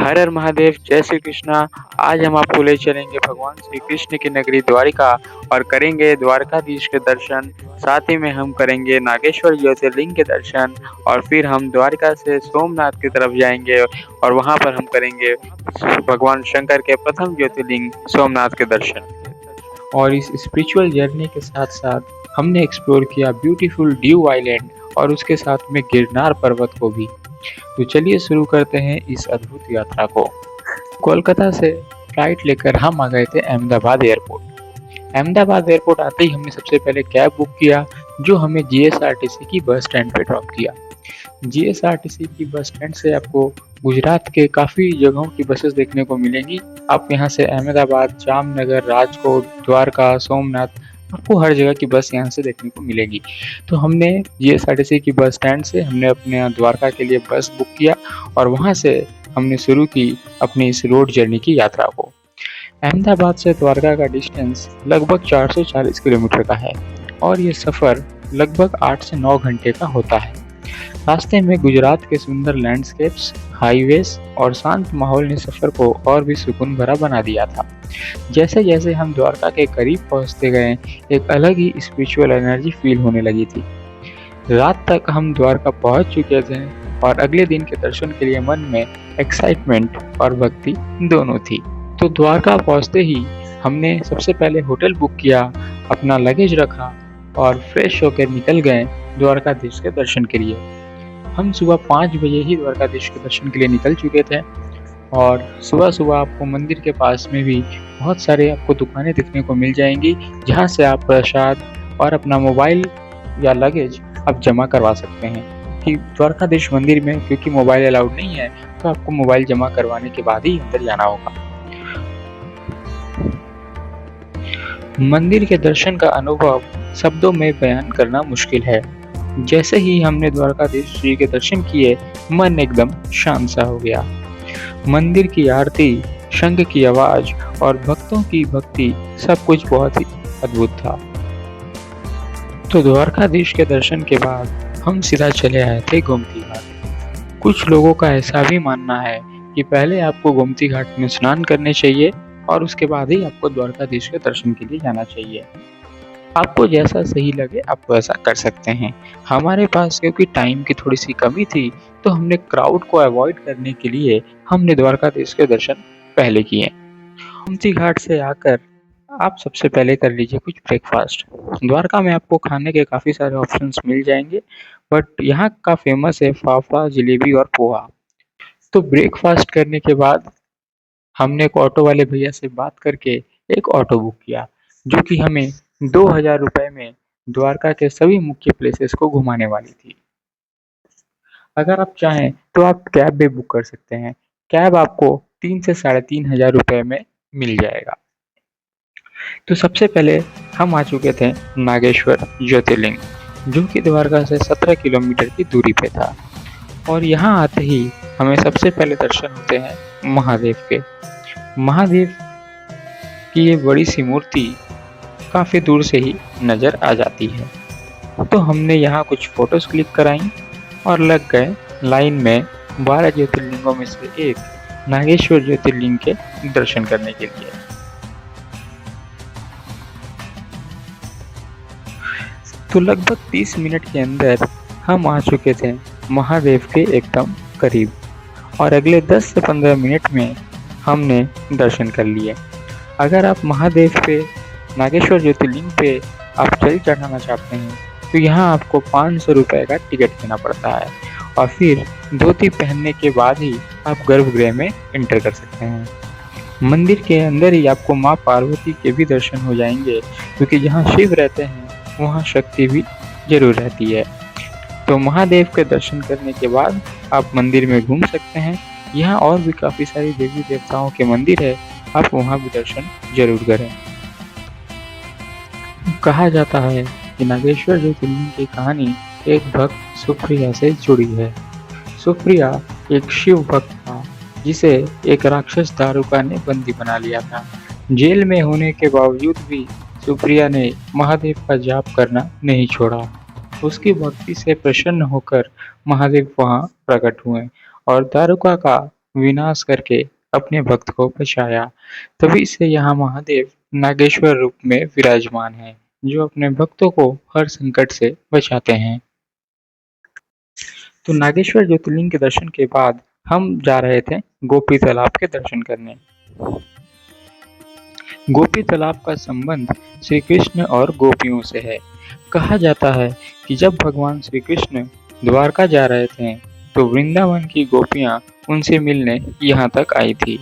हर हर महादेव, जय श्री कृष्णा। आज हम आपको ले चलेंगे भगवान श्री कृष्ण की नगरी द्वारिका और करेंगे द्वारकाधीश के दर्शन। साथ ही में हम करेंगे नागेश्वर ज्योतिर्लिंग के दर्शन और फिर हम द्वारिका से सोमनाथ की तरफ जाएंगे और वहां पर हम करेंगे भगवान शंकर के प्रथम ज्योतिर्लिंग सोमनाथ के दर्शन। और इस स्पिरिचुअल जर्नी के साथ साथ हमने एक्सप्लोर किया ब्यूटीफुल ड्यू आइलैंड और उसके साथ में गिरनार पर्वत को भी। तो चलिए शुरू करते हैं इस अद्भुत यात्रा को। कोलकाता से फ्लाइट लेकर हम आ गए थे अहमदाबाद एयरपोर्ट। अहमदाबाद एयरपोर्ट आते ही हमने सबसे पहले कैब बुक किया जो हमें जीएसआरटीसी की बस स्टैंड पे ड्रॉप किया। जीएसआरटीसी की बस स्टैंड से आपको गुजरात के काफ़ी जगहों की बसेस देखने को मिलेंगी। आप यहाँ से अहमदाबाद, जामनगर, राजकोट, द्वारका, सोमनाथ, आपको हर जगह की बस यहाँ से देखने को मिलेगी। तो हमने जीएसआरटीसी की बस स्टैंड से हमने अपने द्वारका के लिए बस बुक किया और वहाँ से हमने शुरू की अपनी इस रोड जर्नी की यात्रा को। अहमदाबाद से द्वारका का डिस्टेंस लगभग 440 किलोमीटर का है और ये सफ़र लगभग 8 से 9 घंटे का होता है। रास्ते में गुजरात के सुंदर लैंडस्केप्स, हाईवेज और शांत माहौल ने सफ़र को और भी सुकून भरा बना दिया था। जैसे जैसे हम द्वारका के करीब पहुंचते गए, एक अलग ही स्पिरिचुअल एनर्जी फील होने लगी थी। रात तक हम द्वारका पहुंच चुके थे और अगले दिन के दर्शन के लिए मन में एक्साइटमेंट और भक्ति दोनों थी। तो द्वारका पहुंचते ही हमने सबसे पहले होटल बुक किया, अपना लगेज रखा और फ्रेश होकर निकल गए द्वारकाधीश के दर्शन के लिए। हम सुबह 5 बजे ही द्वारकाधीश के दर्शन के लिए निकल चुके थे और सुबह सुबह आपको मंदिर के पास में भी बहुत सारे आपको दुकानें देखने को मिल जाएंगी जहां से आप प्रसाद और अपना मोबाइल या लगेज आप जमा करवा सकते हैं। कि द्वारकाधीश मंदिर में क्योंकि मोबाइल अलाउड नहीं है तो आपको मोबाइल जमा करवाने के बाद ही अंदर जाना होगा। मंदिर के दर्शन का अनुभव शब्दों में बयान करना मुश्किल है। जैसे ही हमने द्वारकाधीश जी के दर्शन किए, मन एकदम शांत सा हो गया। मंदिर की आरती, शंख की आवाज और भक्तों की भक्ति सब कुछ बहुत ही अद्भुत था। तो द्वारकाधीश के दर्शन के बाद हम सीधा चले आए थे गोमती घाट। कुछ लोगों का ऐसा भी मानना है कि पहले आपको गोमती घाट में स्नान करने चाहिए और उसके बाद ही आपको द्वारकाधीश के दर्शन के लिए जाना चाहिए। आपको जैसा सही लगे आप वैसा कर सकते हैं। हमारे पास क्योंकि टाइम की थोड़ी सी कमी थी तो हमने क्राउड को अवॉइड करने के लिए हमने द्वारकाधीश के दर्शन पहले किए। गोमती घाट से आकर आप सबसे पहले कर लीजिए कुछ ब्रेकफास्ट। द्वारका में आपको खाने के काफ़ी सारे ऑप्शंस मिल जाएंगे बट यहाँ का फेमस है फाफड़ा, जलेबी और पोहा। तो ब्रेकफास्ट करने के बाद हमने एक ऑटो वाले भैया से बात करके एक ऑटो बुक किया जो कि हमें 2000 रुपये में द्वारका के सभी मुख्य प्लेसेस को घुमाने वाली थी। अगर आप चाहें तो आप कैब भी बुक कर सकते हैं। कैब आपको 3 से 3500 रुपये में मिल जाएगा। तो सबसे पहले हम आ चुके थे नागेश्वर ज्योतिर्लिंग जो कि द्वारका से 17 किलोमीटर की दूरी पे था और यहाँ आते ही हमें सबसे पहले दर्शन होते हैं महादेव के। महादेव की ये बड़ी सी मूर्ति काफ़ी दूर से ही नज़र आ जाती है। तो हमने यहाँ कुछ फ़ोटोज़ क्लिक कराई और लग गए लाइन में 12 ज्योतिर्लिंगों में से एक नागेश्वर ज्योतिर्लिंग के दर्शन करने के लिए। तो लगभग 30 मिनट के अंदर हम आ चुके थे महादेव के एकदम करीब और अगले 10 से 15 मिनट में हमने दर्शन कर लिए। अगर आप महादेव पे, नागेश्वर ज्योतिर्लिंग पे आप जल चढ़ाना चाहते हैं तो यहाँ आपको 500 रुपये का टिकट देना पड़ता है और फिर धोती पहनने के बाद ही आप गर्भगृह में एंटर कर सकते हैं। मंदिर के अंदर ही आपको माँ पार्वती के भी दर्शन हो जाएंगे क्योंकि जहाँ शिव रहते हैं वहाँ शक्ति भी जरूर रहती है। तो महादेव के दर्शन करने के बाद आप मंदिर में घूम सकते हैं। यहाँ और भी काफ़ी सारी देवी देवताओं के मंदिर है, आप वहाँ भी दर्शन जरूर करें। कहा जाता है कि नागेश्वर ज्योतिर्लिंग की कहानी एक भक्त सुप्रिया से जुड़ी है। सुप्रिया एक शिव भक्त था जिसे एक राक्षस दारुका ने बंदी बना लिया था। जेल में होने के बावजूद भी सुप्रिया ने महादेव का जाप करना नहीं छोड़ा। उसकी भक्ति से प्रसन्न होकर महादेव वहां प्रकट हुए और दारुका का विनाश करके अपने भक्त को बचाया। तभी से यहाँ महादेव नागेश्वर रूप में विराजमान हैं, जो अपने भक्तों को हर संकट से बचाते हैं। तो नागेश्वर ज्योतिर्लिंग के दर्शन के बाद हम जा रहे थे गोपी तालाब के दर्शन करने। गोपी तालाब का संबंध श्री कृष्ण और गोपियों से है। कहा जाता है कि जब भगवान श्री कृष्ण द्वारका जा रहे थे तो वृंदावन की गोपियां उनसे मिलने यहाँ तक आई थी,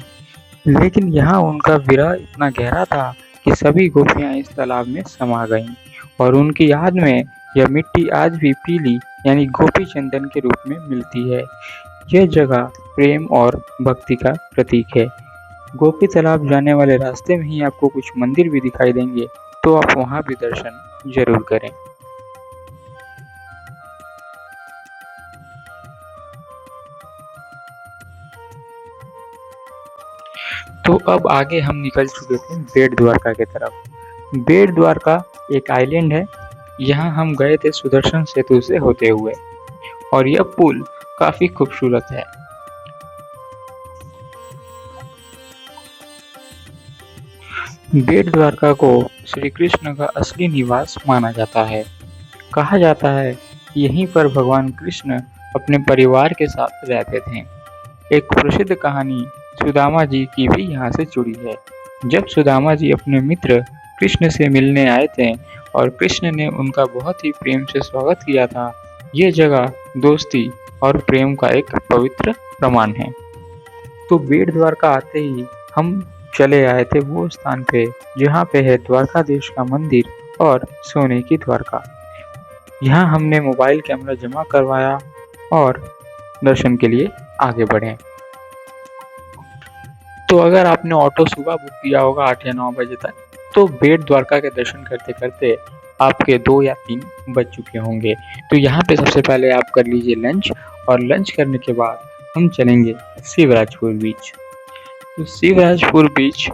लेकिन यहाँ उनका विरह इतना गहरा था कि सभी गोपियां इस तालाब में समा गईं और उनकी याद में यह मिट्टी आज भी पीली यानी गोपी चंदन के रूप में मिलती है। यह जगह प्रेम और भक्ति का प्रतीक है। गोपी तालाब जाने वाले रास्ते में ही आपको कुछ मंदिर भी दिखाई देंगे, तो आप वहां भी दर्शन जरूर करें। तो अब आगे हम निकल चुके थे बेट द्वारका की तरफ। बेट द्वारका एक आइलैंड है। यहाँ हम गए थे सुदर्शन सेतु से होते हुए और यह पुल काफी खूबसूरत है। बेट द्वारका को श्री कृष्ण का असली निवास माना जाता है। कहा जाता है कि यहीं पर भगवान कृष्ण अपने परिवार के साथ रहते थे। एक प्रसिद्ध कहानी सुदामा जी की भी यहाँ से जुड़ी है। जब सुदामा जी अपने मित्र कृष्ण से मिलने आए थे और कृष्ण ने उनका बहुत ही प्रेम से स्वागत किया था, ये जगह दोस्ती और प्रेम का एक पवित्र प्रमाण है। तो बेट द्वारका आते ही हम चले आए थे वो स्थान पे जहाँ पे है द्वारकाधीश का मंदिर और सोने की द्वारका। यहाँ हमने मोबाइल कैमरा जमा करवाया और दर्शन के लिए आगे बढ़े। तो अगर आपने ऑटो सुबह बुक किया होगा 8 या 9 बजे तक, तो बेट द्वारका के दर्शन करते करते आपके 2 या 3 बज चुके होंगे। तो यहाँ पे सबसे पहले आप कर लीजिए लंच और लंच करने के बाद हम चलेंगे शिवराजपुर बीच। तो शिवराजपुर बीच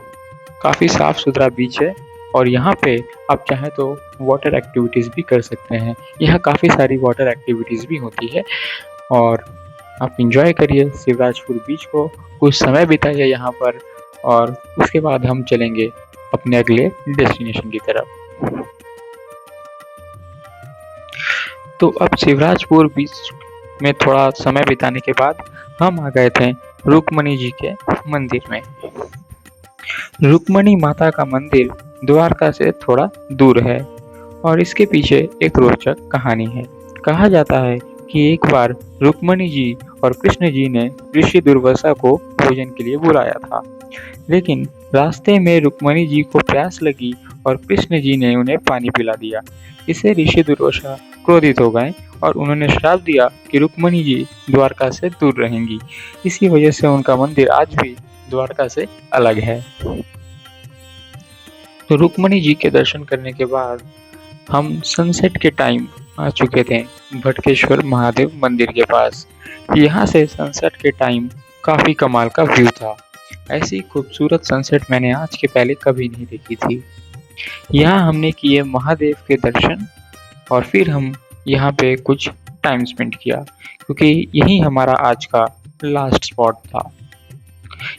काफ़ी साफ सुथरा बीच है और यहाँ पे आप चाहें तो वाटर एक्टिविटीज़ भी कर सकते हैं। यहाँ काफ़ी सारी वाटर एक्टिविटीज़ भी होती है और आप इंजॉय करिए शिवराजपुर बीच को, कुछ समय बिताइए यहाँ पर और उसके बाद हम चलेंगे अपने अगले डेस्टिनेशन की तरफ। तो अब शिवराजपुर बीच में थोड़ा समय बिताने के बाद हम आ गए थे रुक्मणी जी के मंदिर में। रुक्मणी माता का मंदिर द्वारका से थोड़ा दूर है और इसके पीछे एक रोचक कहानी है। कहा जाता है कि एक बार रुक्मणी जी और कृष्ण जी ने ऋषि दुर्वासा को भोजन के लिए बुलाया था, लेकिन रास्ते में रुक्मणी जी को प्यास लगी और कृष्ण जी ने उन्हें पानी पिला दिया। इससे ऋषि दुर्वासा क्रोधित हो गए और उन्होंने श्राप दिया कि रुक्मणी जी द्वारका से दूर रहेंगी। इसी वजह से उनका मंदिर आज भी द्वारका से अलग है। तो रुक्मणी जी के दर्शन करने के बाद हम सनसेट के टाइम आ चुके थे भटकेश्वर महादेव मंदिर के पास। यहाँ से सनसेट के टाइम काफ़ी कमाल का व्यू था। ऐसी खूबसूरत सनसेट मैंने आज के पहले कभी नहीं देखी थी। यहाँ हमने किए महादेव के दर्शन और फिर हम यहाँ पे कुछ टाइम स्पेंड किया क्योंकि यही हमारा आज का लास्ट स्पॉट था।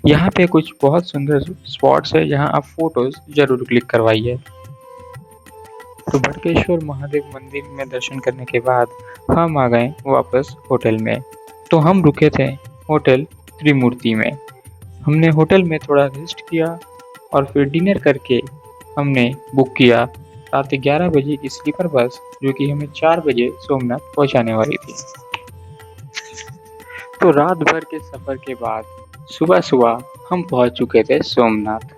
यहाँ पे कुछ बहुत सुंदर स्पॉट्स है जहाँ आप फोटोज जरूर क्लिक करवाइए। तो भटकेश्वर महादेव मंदिर में दर्शन करने के बाद हम आ गए वापस होटल में। तो हम रुके थे होटल त्रिमूर्ति में। हमने होटल में थोड़ा रेस्ट किया और फिर डिनर करके हमने बुक किया रात 11 बजे की स्लीपर बस, जो कि हमें 4 बजे सोमनाथ पहुंचाने वाली थी। तो रात भर के सफर के बाद सुबह सुबह हम पहुंच चुके थे सोमनाथ।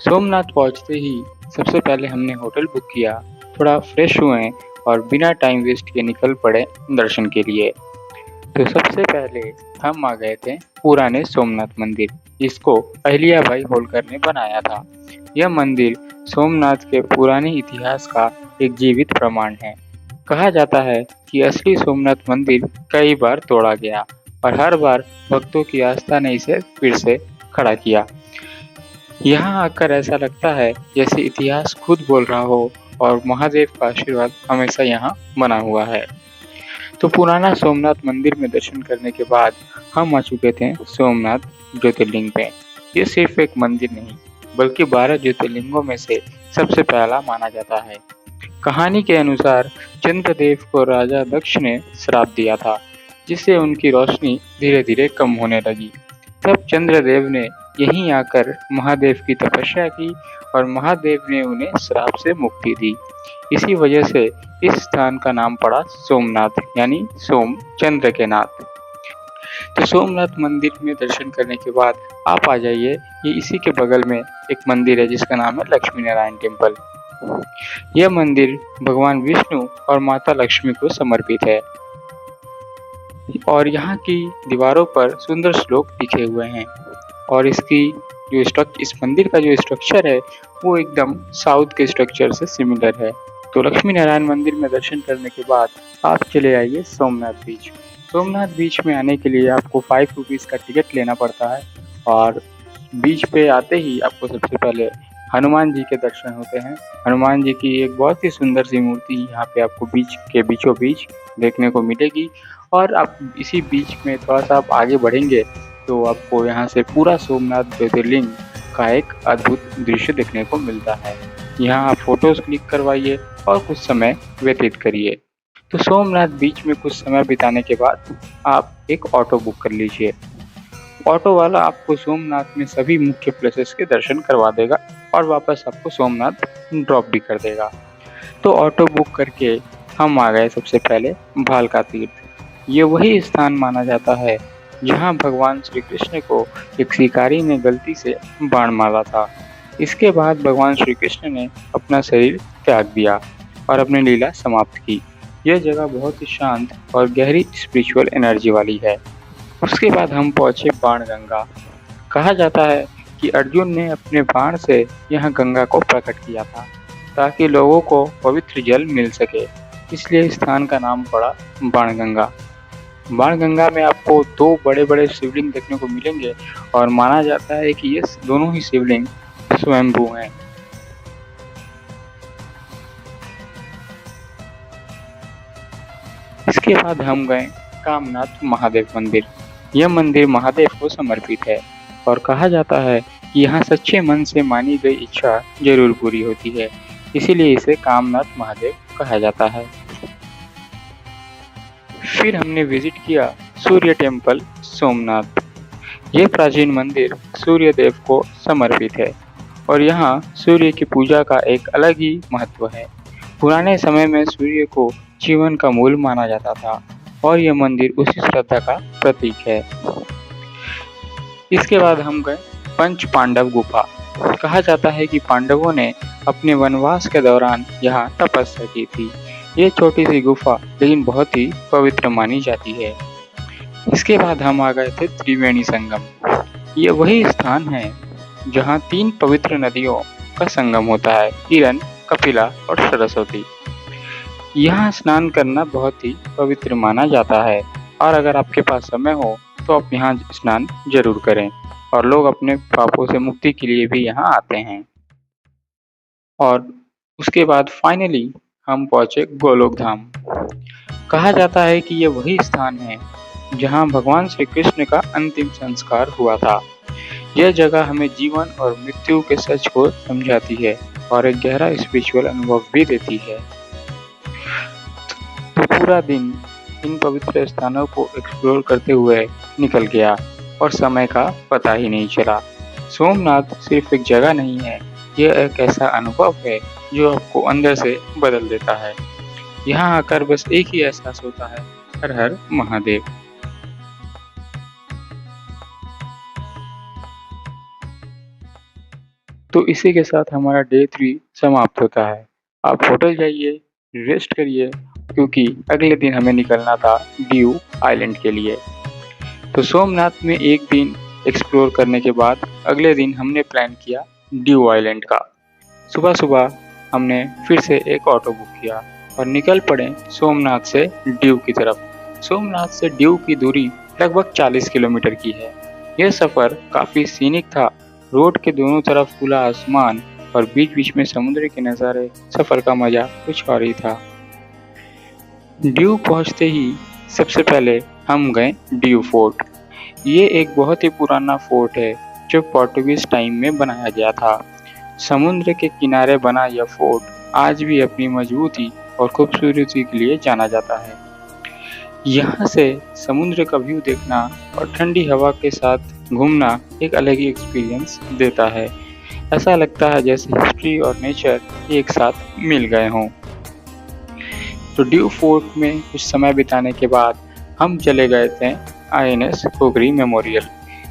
सोमनाथ पहुंचते ही सबसे पहले हमने होटल बुक किया, थोड़ा फ्रेश हुए और बिना टाइम वेस्ट किए निकल पड़े दर्शन के लिए। तो सबसे पहले हम आ गए थे पुराने सोमनाथ मंदिर, जिसको अहिल्याबाई होलकर ने बनाया था। यह मंदिर सोमनाथ के पुराने इतिहास का एक जीवित प्रमाण है। कहा जाता है कि असली सोमनाथ मंदिर कई बार तोड़ा गया और हर बार भक्तों की आस्था ने इसे फिर से खड़ा किया। यहाँ आकर ऐसा लगता है जैसे इतिहास खुद बोल रहा हो और महादेव का आशीर्वाद हमेशा यहाँ बना हुआ है। तो पुराना सोमनाथ मंदिर में दर्शन करने के बाद हम आ चुके थे सोमनाथ ज्योतिर्लिंग पे। ये सिर्फ एक मंदिर नहीं बल्कि 12 ज्योतिर्लिंगों में से सबसे पहला माना जाता है। कहानी के अनुसार चंद्रदेव को राजा दक्ष ने श्राप दिया था, जिससे उनकी रोशनी धीरे धीरे कम होने लगी। तब चंद्रदेव ने यहीं आकर महादेव की तपस्या की और महादेव ने उन्हें श्राप से मुक्ति दी। इसी वजह से इस स्थान का नाम पड़ा सोमनाथ, यानी सोम चंद्र के नाथ। तो सोमनाथ मंदिर में दर्शन करने के बाद आप आ जाइए, ये इसी के बगल में एक मंदिर है जिसका नाम है लक्ष्मी नारायण टेम्पल। यह मंदिर भगवान विष्णु और माता लक्ष्मी को समर्पित है और यहाँ की दीवारों पर सुंदर श्लोक लिखे हुए हैं। और इस मंदिर का जो स्ट्रक्चर है वो एकदम साउथ के स्ट्रक्चर से सिमिलर है। तो लक्ष्मी नारायण मंदिर में दर्शन करने के बाद आप चले आइए सोमनाथ बीच। सोमनाथ बीच में आने के लिए आपको 5 रुपीज़ का टिकट लेना पड़ता है और बीच पे आते ही आपको सबसे पहले हनुमान जी के दर्शन होते हैं। हनुमान जी की एक बहुत ही सुंदर सी मूर्ति यहाँ पे आपको बीच के बीचों बीच देखने को मिलेगी। और आप इसी बीच में थोड़ा सा आप आगे बढ़ेंगे तो आपको यहाँ से पूरा सोमनाथ ज्योतिर्लिंग का एक अद्भुत दृश्य देखने को मिलता है। यहाँ आप फोटोज क्लिक करवाइए और कुछ समय व्यतीत करिए। तो सोमनाथ बीच में कुछ समय बिताने के बाद आप एक ऑटो बुक कर लीजिए। ऑटो वाला आपको सोमनाथ में सभी मुख्य प्लेसेस के दर्शन करवा देगा और वापस आपको सोमनाथ ड्रॉप भी कर देगा। तो ऑटो बुक करके हम आ गए सबसे पहले भालका तीर्थ। ये वही स्थान माना जाता है जहां भगवान श्री कृष्ण को एक शिकारी ने गलती से बाण मारा था। इसके बाद भगवान श्री कृष्ण ने अपना शरीर त्याग दिया और अपनी लीला समाप्त की। यह जगह बहुत ही शांत और गहरी स्पिरिचुअल एनर्जी वाली है। उसके बाद हम पहुंचे बाणगंगा। कहा जाता है कि अर्जुन ने अपने बाण से यह गंगा को प्रकट किया था ताकि लोगों को पवित्र जल मिल सके, इसलिए स्थान का नाम पड़ा बाणगंगा। बाणगंगा में आपको 2 बड़े बड़े शिवलिंग देखने को मिलेंगे और माना जाता है कि ये दोनों ही शिवलिंग स्वयंभू हैं। इसके बाद हम गए कामनाथ महादेव मंदिर। यह मंदिर महादेव को समर्पित है और कहा जाता है कि यहाँ सच्चे मन से मानी गई इच्छा जरूर पूरी होती है, इसीलिए इसे कामनाथ महादेव कहा जाता है। फिर हमने विजिट किया सूर्य टेम्पल सोमनाथ। यह प्राचीन मंदिर सूर्य देव को समर्पित है और यहाँ सूर्य की पूजा का एक अलग ही महत्व है। पुराने समय में सूर्य को जीवन का मूल माना जाता था और यह मंदिर उसी श्रद्धा का प्रतीक है। इसके बाद हम गए पंच पांडव गुफा। कहा जाता है कि पांडवों ने अपने वनवास के दौरान यहाँ तपस्या की थी। ये छोटी सी गुफा लेकिन बहुत ही पवित्र मानी जाती है। इसके बाद हम आ गए थे त्रिवेणी संगम। ये वही स्थान है जहाँ 3 पवित्र नदियों का संगम होता है, किरण, कपिला और सरस्वती। यहाँ स्नान करना बहुत ही पवित्र माना जाता है और अगर आपके पास समय हो तो आप यहाँ स्नान जरूर करें और लोग अपने पापों से मुक्ति के लिए भी यहाँ आते हैं। और उसके बाद फाइनली हम पहुँचे गोलोक धाम। कहा जाता है कि ये वही स्थान है जहाँ भगवान श्री कृष्ण का अंतिम संस्कार हुआ था। यह जगह हमें जीवन और मृत्यु के सच को समझाती है और एक गहरा स्पिरिचुअल अनुभव भी देती है। तो पूरा दिन इन पवित्र स्थानों को एक्सप्लोर करते हुए निकल गया और समय का पता ही नहीं चला। सोमनाथ सिर्फ एक जगह नहीं है, यह एक ऐसा अनुभव है जो आपको अंदर से बदल देता है। यहाँ आकर बस एक ही एहसास होता है, हर हर महादेव। तो इसी के साथ हमारा डे 3 समाप्त होता है। आप होटल जाइए, रेस्ट करिए, क्योंकि अगले दिन हमें निकलना था ड्यू आइलैंड के लिए। तो सोमनाथ में एक दिन एक्सप्लोर करने के बाद अगले दिन हमने प्लान किया ड्यू आइलैंड का। सुबह सुबह हमने फिर से एक ऑटो बुक किया और निकल पड़े सोमनाथ से ड्यू की तरफ। सोमनाथ से ड्यू की दूरी लगभग 40 किलोमीटर की है। यह सफ़र काफ़ी सीनिक था। रोड के दोनों तरफ खुला आसमान और बीच बीच में समुद्र के नज़ारे। सफ़र का मज़ा कुछ और ही था। ड्यू पहुंचते ही सबसे पहले हम गए ड्यू फोर्ट। ये एक बहुत ही पुराना फोर्ट है जो पोर्टुगीज टाइम में बनाया गया था। समुद्र के किनारे बना यह फोर्ट आज भी अपनी मजबूती और खूबसूरती के लिए जाना जाता है। यहाँ से समुद्र का व्यू देखना और ठंडी हवा के साथ घूमना एक अलग ही एक्सपीरियंस देता है। ऐसा लगता है जैसे हिस्ट्री और नेचर एक साथ मिल गए हों। तो ड्यू फोर्ट में कुछ समय बिताने के बाद हम चले गए थे आईएनएस खोखरी मेमोरियल।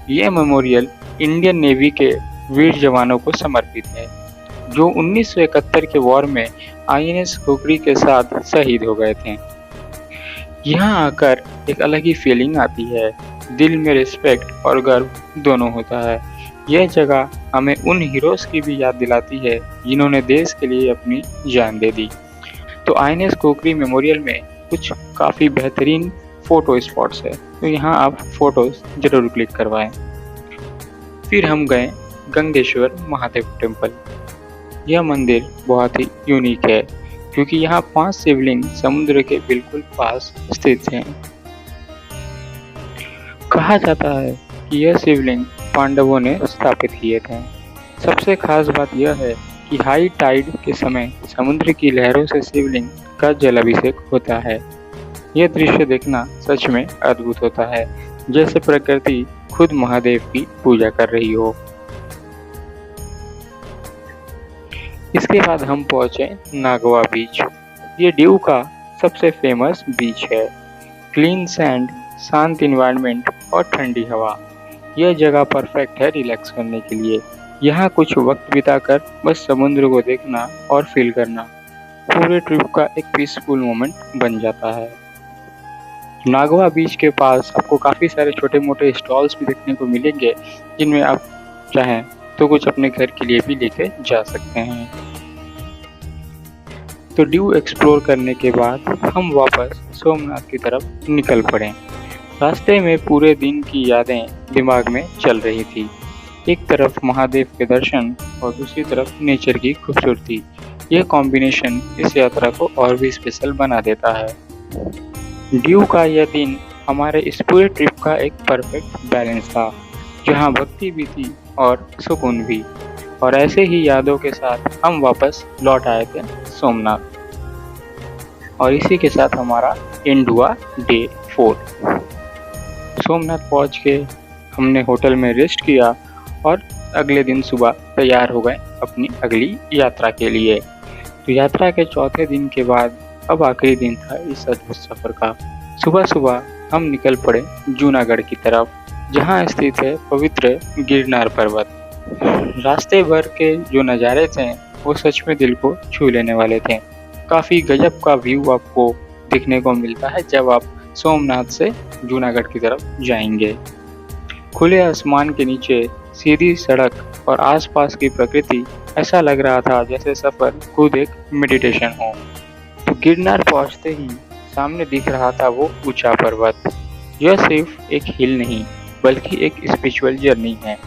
ये मेमोरियल इंडियन नेवी के वीर जवानों को समर्पित है जो 1971 के वॉर में आईएनएस खोखरी के साथ शहीद हो गए थे। यहाँ आकर एक अलग ही फीलिंग आती है, दिल में रिस्पेक्ट और गर्व दोनों होता है। यह जगह हमें उन हीरोज़ की भी याद दिलाती है जिन्होंने देश के लिए अपनी जान दे दी। तो आईएनएस खोखरी मेमोरियल में कुछ काफ़ी बेहतरीन फ़ोटो स्पॉट्स है, तो यहाँ आप फ़ोटोज़ ज़रूर क्लिक करवाएं। फिर हम गए गंगेश्वर महादेव टेम्पल। यह मंदिर बहुत ही यूनिक है क्योंकि यहाँ 5 शिवलिंग समुद्र के बिल्कुल पास स्थित हैं। कहा जाता है कि यह शिवलिंग पांडवों ने स्थापित किए थे। सबसे खास बात यह है कि हाई टाइड के समय समुद्र की लहरों से शिवलिंग का जलाभिषेक होता है। यह दृश्य देखना सच में अद्भुत होता है, जैसे प्रकृति खुद महादेव की पूजा कर रही हो। इसके बाद हम पहुंचे नागवा बीच। ये ड्यू का सबसे फेमस बीच है। क्लीन सैंड, शांत इन्वायरमेंट और ठंडी हवा। यह जगह परफेक्ट है रिलैक्स करने के लिए। यहाँ कुछ वक्त बिताकर बस समुद्र को देखना और फील करना पूरे ट्रिप का एक पीसफुल मोमेंट बन जाता है। नागवा बीच के पास आपको काफ़ी सारे छोटे मोटे स्टॉल्स भी देखने को मिलेंगे जिनमें आप चाहें तो कुछ अपने घर के लिए भी लेके जा सकते हैं। तो ड्यू एक्सप्लोर करने के बाद हम वापस सोमनाथ की तरफ निकल पड़े। रास्ते में पूरे दिन की यादें दिमाग में चल रही थी। एक तरफ महादेव के दर्शन और दूसरी तरफ नेचर की खूबसूरती। यह कॉम्बिनेशन इस यात्रा को और भी स्पेशल बना देता है। ड्यू का यह दिन हमारे इस पूरे ट्रिप का एक परफेक्ट बैलेंस था, जहां भक्ति भी थी और सुकून भी। और ऐसे ही यादों के साथ हम वापस लौट आए थे सोमनाथ। और इसी के साथ हमारा एंड हुआ डे 4। सोमनाथ पहुंच के हमने होटल में रेस्ट किया और अगले दिन सुबह तैयार हो गए अपनी अगली यात्रा के लिए। तो यात्रा के चौथे दिन के बाद अब आखिरी दिन था इस अद्भुत सफ़र का। सुबह सुबह हम निकल पड़े जूनागढ़ की तरफ, जहां स्थित है पवित्र गिरनार पर्वत। रास्ते भर के जो नज़ारे थे वो सच में दिल को छू लेने वाले थे। काफ़ी गजब का व्यू आपको देखने को मिलता है जब आप सोमनाथ से जूनागढ़ की तरफ जाएंगे। खुले आसमान के नीचे सीधी सड़क और आसपास की प्रकृति, ऐसा लग रहा था जैसे सफ़र खुद एक मेडिटेशन हो। तो गिरनार पहुंचते ही सामने दिख रहा था वो ऊंचा पर्वत। यह सिर्फ एक हिल नहीं बल्कि एक स्पिरिचुअल जर्नी है।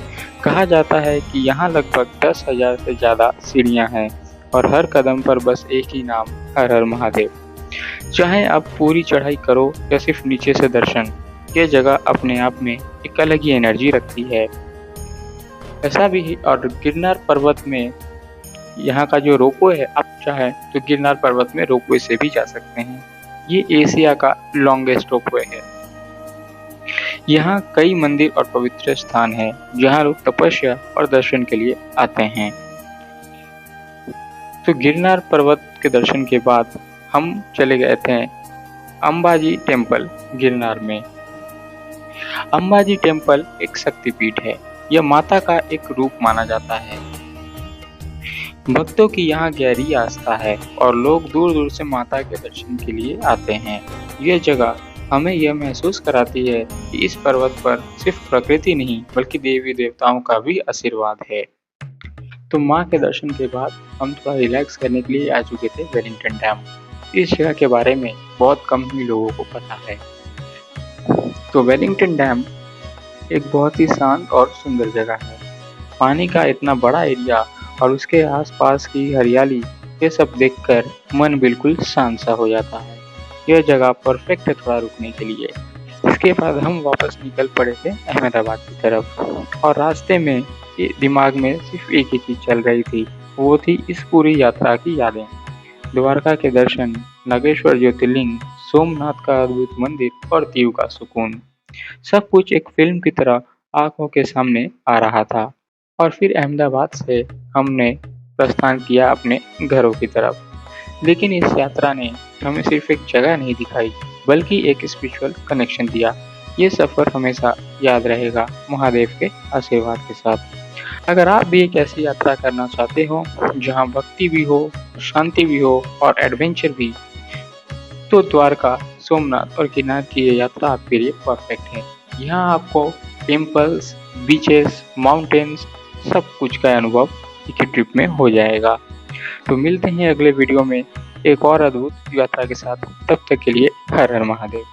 कहा जाता है कि यहाँ लगभग 10,000 से ज़्यादा सीढ़ियाँ हैं और हर कदम पर बस एक ही नाम, हर हर महादेव। चाहे आप पूरी चढ़ाई करो या सिर्फ नीचे से दर्शन, ये जगह अपने आप में एक अलग ही एनर्जी रखती है। ऐसा भी और गिरनार पर्वत में यहाँ का जो रोपवे है, आप चाहें तो गिरनार पर्वत में रोपवे से भी जा सकते हैं। ये एशिया का लॉन्गेस्ट रोपवे है। यहाँ कई मंदिर और पवित्र स्थान हैं जहाँ लोग तपस्या और दर्शन के लिए आते हैं। तो गिरनार पर्वत के दर्शन के बाद हम चले गए थे अंबाजी टेम्पल गिरनार में। अंबाजी टेम्पल एक शक्तिपीठ है। यह माता का एक रूप माना जाता है। भक्तों की यहाँ गहरी आस्था है और लोग दूर दूर से माता के दर्शन के लिए आते हैं। यह जगह हमें यह महसूस कराती है कि इस पर्वत पर सिर्फ प्रकृति नहीं बल्कि देवी देवताओं का भी आशीर्वाद है। तो माँ के दर्शन के बाद हम थोड़ा रिलैक्स करने के लिए आ चुके थे वेलिंगटन डैम। इस जगह के बारे में बहुत कम ही लोगों को पता है। तो वेलिंगटन डैम एक बहुत ही शांत और सुंदर जगह है। पानी का इतना बड़ा एरिया और उसके आसपास की हरियाली, ये सब देखकर मन बिल्कुल शांत सा हो जाता है। यह जगह परफेक्ट है थोड़ा रुकने के लिए। इसके बाद हम वापस निकल पड़े थे अहमदाबाद की तरफ और रास्ते में दिमाग में सिर्फ एक ही चीज़ चल रही थी, वो थी इस पूरी यात्रा की यादें। द्वारका के दर्शन, नागेश्वर ज्योतिर्लिंग, सोमनाथ का अद्भुत मंदिर और दीव का सुकून। सब कुछ एक फिल्म की तरह आंखों के सामने आ रहा था और फिर अहमदाबाद से हमने प्रस्थान किया अपने घरों की तरफ। लेकिन इस यात्रा ने हमें सिर्फ एक जगह नहीं दिखाई, बल्कि एक स्पिरिचुअल कनेक्शन दिया। ये सफ़र हमेशा याद रहेगा महादेव के आशीर्वाद के साथ। अगर आप भी एक ऐसी यात्रा करना चाहते हो जहां भक्ति भी हो, शांति भी हो और एडवेंचर भी, तो द्वारका, सोमनाथ और गिरनार की ये यात्रा आपके लिए परफेक्ट है। यहाँ आपको टेम्पल्स, बीचेस, माउंटेन्स सब कुछ का अनुभव एक ही ट्रिप में हो जाएगा। तो मिलते हैं अगले वीडियो में एक और अद्भुत यात्रा के साथ। तब तक के लिए हर हर महादेव।